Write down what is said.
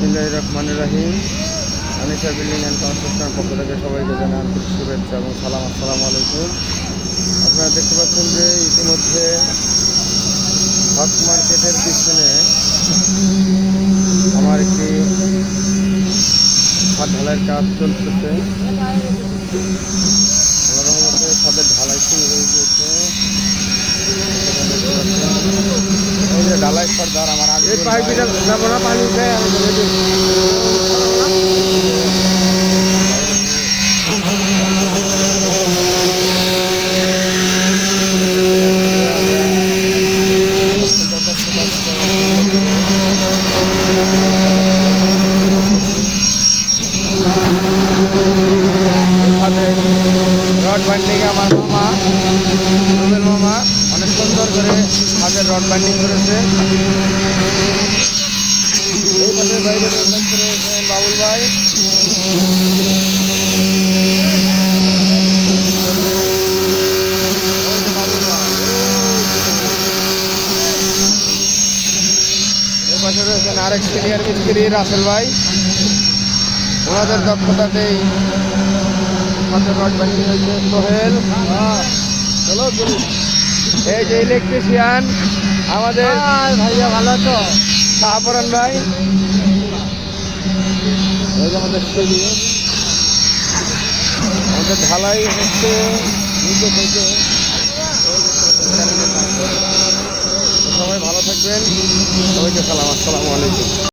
বিসমিল্লাহির রহমানির রহিম। Anisha building and কনস্ট্রাকশনের পক্ষ থেকে সবাইকে জানাই আন্তরিক শুভেচ্ছা এবং সালাম। আসসালামু আলাইকুম। আপনারা দেখতে পাচ্ছেন যে ইতিমধ্যে হক মার্কেটের পিছনে আমার একটি ছাদ ঢালাইয়ের কাজ চলতেছে। আল্লাহর রহমতে ছাদের ঢালাই শুরু হয়ে গিয়েছে। এই যে ঢালাই সর্দার আমার আগে পানি খেয়ে আমি বলে দিই। রড বাইন্ডিং আমার মামা রুবেল মামা অনেক সুন্দর করে হাতের রড বাইন্ডিং করেছে। এই পাশে বাইরে করেছেন বাবুল ভাই। এই পাশে রয়েছেন আরেক সিনিয়র মিস্ত্রি রাসেল ভাই। ওনাদের দক্ষতাতেই হাতের রড বাইন্ডিং হয়েছে। সোহেল এই যে ইলেকট্রিশিয়ান আমাদের ভাইয়া ভালো আছো শাহপুরান ভাই। এই যে আমাদের আমাদের ঢালাই হচ্ছে নিচে থেকে। সবাই ভালো থাকবেন, সবাইকে সালাম। আসসালামু আলাইকুম।